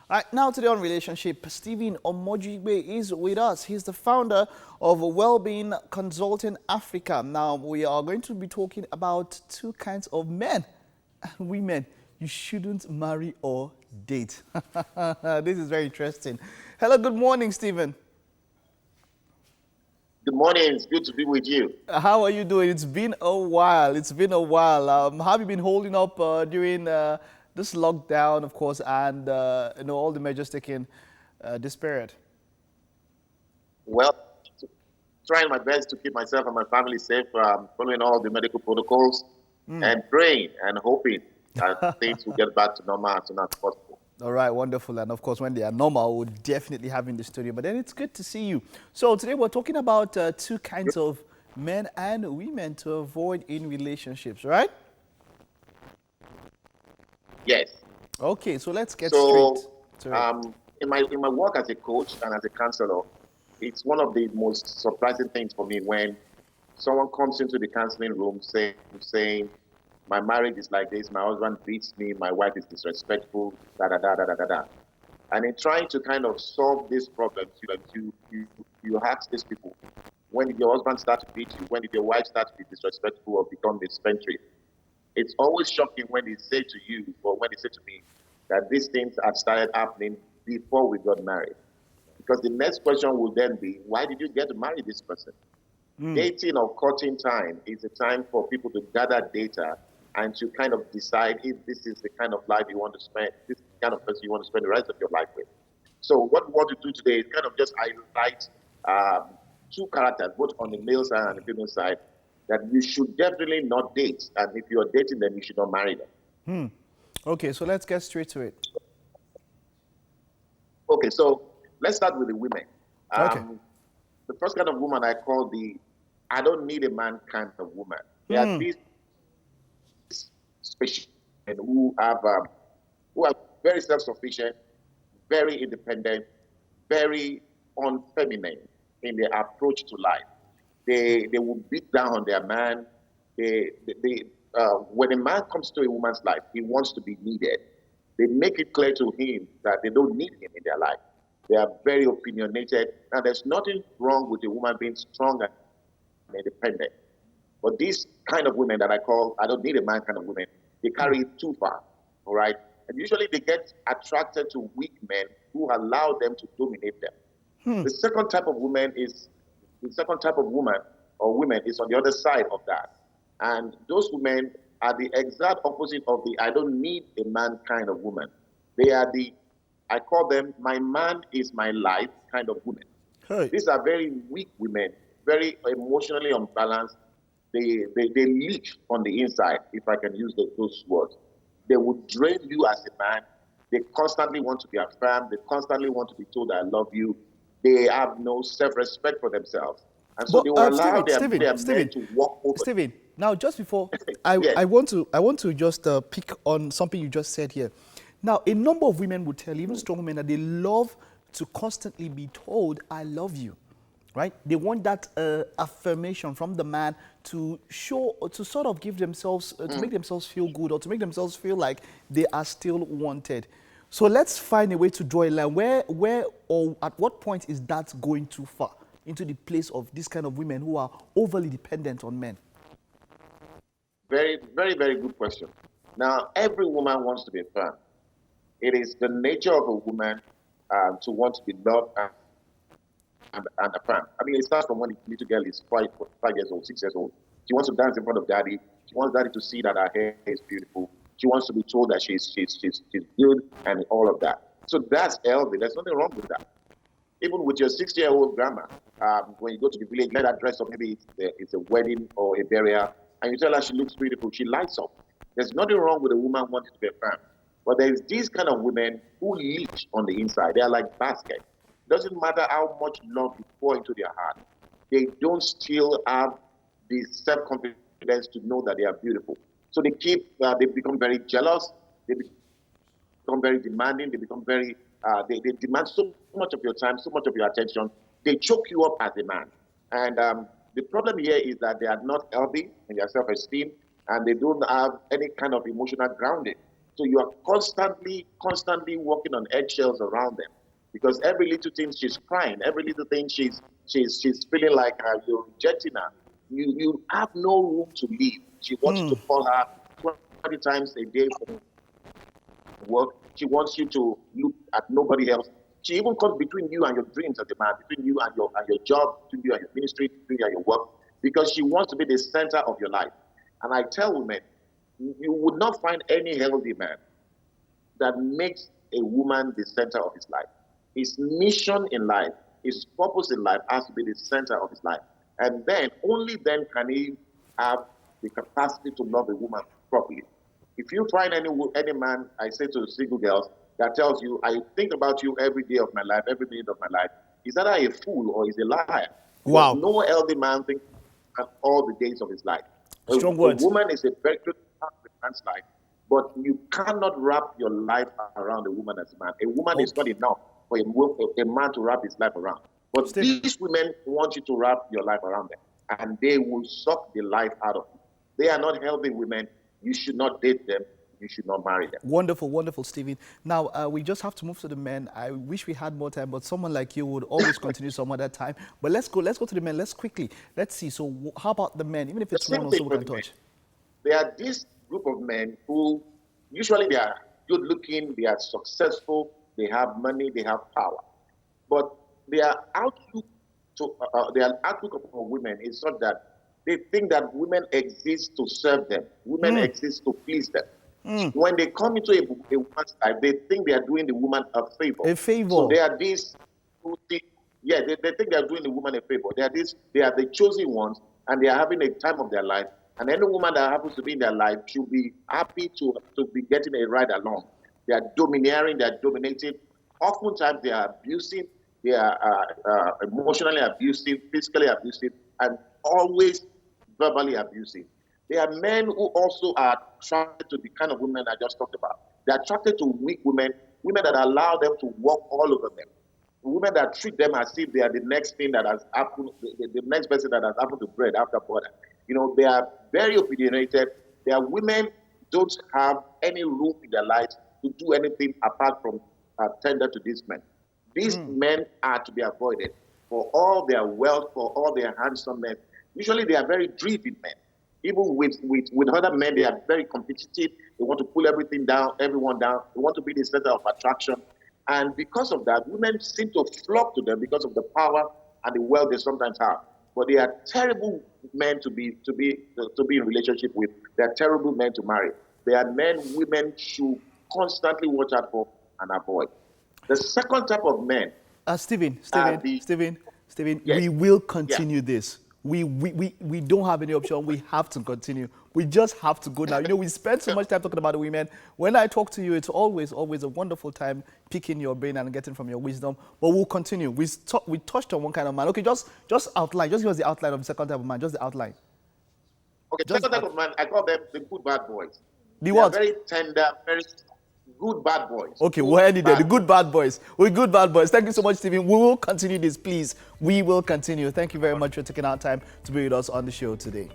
All right, now today on Relationship, Stephen Omojuyigbe is with us. He's the founder of Wellbeing Consulting Africa. Now, we are going to be talking about two kinds of men and women you shouldn't marry or date. This is very interesting. Hello, good morning, Stephen. Good morning. It's good to be with you. How are you doing? It's been a while. It's been a while. How have you been holding up during this lockdown, of course, and all the measures taken this period? Well, trying my best to keep myself and my family safe, following all the medical protocols, and praying and hoping that things will get back to normal as soon as possible. All right, wonderful. And of course, when they are normal, we'll definitely have you in the studio. But then it's good to see you. So today we're talking about two kinds of men and women to avoid in relationships, right? Yes. Okay, so let's get So, straight to it. in my work as a coach and as a counselor, it's one of the most surprising things for me when someone comes into the counseling room saying, my marriage is like this, my husband beats me, my wife is disrespectful, da da da da da da da. And in trying to kind of solve these problems, you ask these people, when did your husband start to beat you? When did your wife start to be disrespectful or become a spendthrift? It's always shocking when they say to you or when they say to me that these things had started happening before we got married. Because the next question will then be, why did you get to marry this person? Dating or courting time is a time for people to gather data and to kind of decide if this is the kind of life you want to spend, this is the kind of person you want to spend the rest of your life with. So what we want to do today is kind of just highlight two characters, both on the male side and the female side, that you should definitely not date. And if you're dating them, you should not marry them. Okay, so let's get straight to it. Okay, so let's start with the women. Okay. The first kind of woman I call the I don't need a man kind of woman. There are these special men who are very self-sufficient, very independent, very unfeminine in their approach to life. They will beat down on their man. When a man comes to a woman's life, he wants to be needed. They make it clear to him that they don't need him in their life. They are very opinionated. Now, there's nothing wrong with a woman being strong and independent. But these kind of women that I call, I don't need a man kind of women, they carry it too far, all right? And usually they get attracted to weak men who allow them to dominate them. The second type of woman or women is on the other side of that. And those women are the exact opposite of the I don't need a man kind of woman. They are I call them my man is my life kind of women. Hey. These are very weak women, very emotionally unbalanced. They leak on the inside, if I can use those words. They will drain you as a man. They constantly want to be affirmed. They constantly want to be told, I love you. They have no self-respect for themselves. And so But they will allow their men Stephen, to walk over. Stephen, now just before Yes. I want to just pick on something you just said here. Now, a number of women will tell, even strong women, that they love to constantly be told, I love you, right? They want that affirmation from the man to show, to sort of give themselves, to make themselves feel good or to make themselves feel like they are still wanted. So let's find a way to draw a line. Where or at what point is that going too far into the place of this kind of women who are overly dependent on men? Very, very, very good question. Now, every woman wants to be affirmed. It is the nature of a woman to want to be loved and affirmed. I mean, it starts from when the little girl is 5 years old, 6 years old. She wants to dance in front of daddy. She wants daddy to see that her hair is beautiful. She wants to be told that she's good and all of that. So that's healthy. There's nothing wrong with that. Even with your 60-year-old grandma, when you go to the village, let her dress up, maybe it's a wedding or a burial, and you tell her she looks beautiful, she lights up. There's nothing wrong with a woman wanting to be affirmed. But there's these kind of women who leech on the inside. They are like baskets. Doesn't matter how much love you pour into their heart. They don't still have the self-confidence to know that they are beautiful. So they become very jealous. They become very demanding. They become very, they demand so much of your time, so much of your attention. They choke you up as a man. And the problem here is that they are not healthy in their self-esteem and they don't have any kind of emotional grounding. So you are constantly walking on eggshells around them, because every little thing she's crying, every little thing she's feeling like you're rejecting her. You have no room to leave. She wants you to call her 20 times a day for work. She wants you to look at nobody else. She even comes between you and your dreams as a man, between you and your job, between you and your ministry, between you and your work, because she wants to be the center of your life. And I tell women, you would not find any healthy man that makes a woman the center of his life. His mission in life, his purpose in life has to be the center of his life. And then, only then can he have the capacity to love a woman properly. If you find any man, I say to the single girls, that tells you, I think about you every day of my life, every minute of my life, is either a fool or is a liar. Wow. Because no healthy man thinks about all the days of his life. Strong words. A woman is a very good part of a man's life, but you cannot wrap your life around a woman as a man. A woman is not enough for a man to wrap his life around. But these women want you to wrap your life around them, and they will suck the life out of you. They are not healthy women. You should not date them. You should not marry them. Wonderful, wonderful, Stephen. Now, we just have to move to the men. I wish we had more time, but someone like you would always continue some other time. But let's go to the men. Let's quickly. Let's see. So how about the men? Even if it's one or so we can touch. There are this group of men who usually they are good looking, they are successful, they have money, they have power. But their outlook upon women is such that they think that women exist to serve them. Women exist to please them. When they come into a woman's life, they think they are doing the woman a favor. A favor. So they are these who think, they think they are doing the woman a favor. They are the chosen ones, and they are having a time of their life. And any woman that happens to be in their life should be happy to be getting a ride along. They are domineering, they are dominating. Oftentimes they are abusive, they are emotionally abusive, physically abusive, and always verbally abusive. There are men who also are attracted to the kind of women I just talked about. They're attracted to weak women, women that allow them to walk all over them, women that treat them as if they are the next thing that has happened, the next person that has happened to bread after butter. You know, they are very opinionated. They are women don't have any room in their lives to do anything apart from tender to these men. These men are to be avoided for all their wealth, for all their handsomeness. Usually they are very driven men. Even with other men, they are very competitive. They want to pull everyone down. They want to be the center of attraction. And because of that, women seem to flock to them because of the power and the wealth they sometimes have. But they are terrible men to be in relationship with. They are terrible men to marry. They are men women should constantly watch out for and avoid. The second type of men. Stephen, yes. we will continue this. We don't have any option. We have to continue. We just have to go now. You know, we spend so much time talking about the women. When I talk to you, it's always a wonderful time picking your brain and getting from your wisdom. But we'll continue. We touched on one kind of man. Okay, just outline. Just give us the outline of the second type of man. Just the outline. Okay, second type of man, I call them the good bad boys. The what? Very tender, very good bad boys. Okay, we're heading there. The good bad boys. We're good bad boys. Thank you so much, Stephen. We will continue this, please. We will continue. Thank you very much for taking our time to be with us on the show today.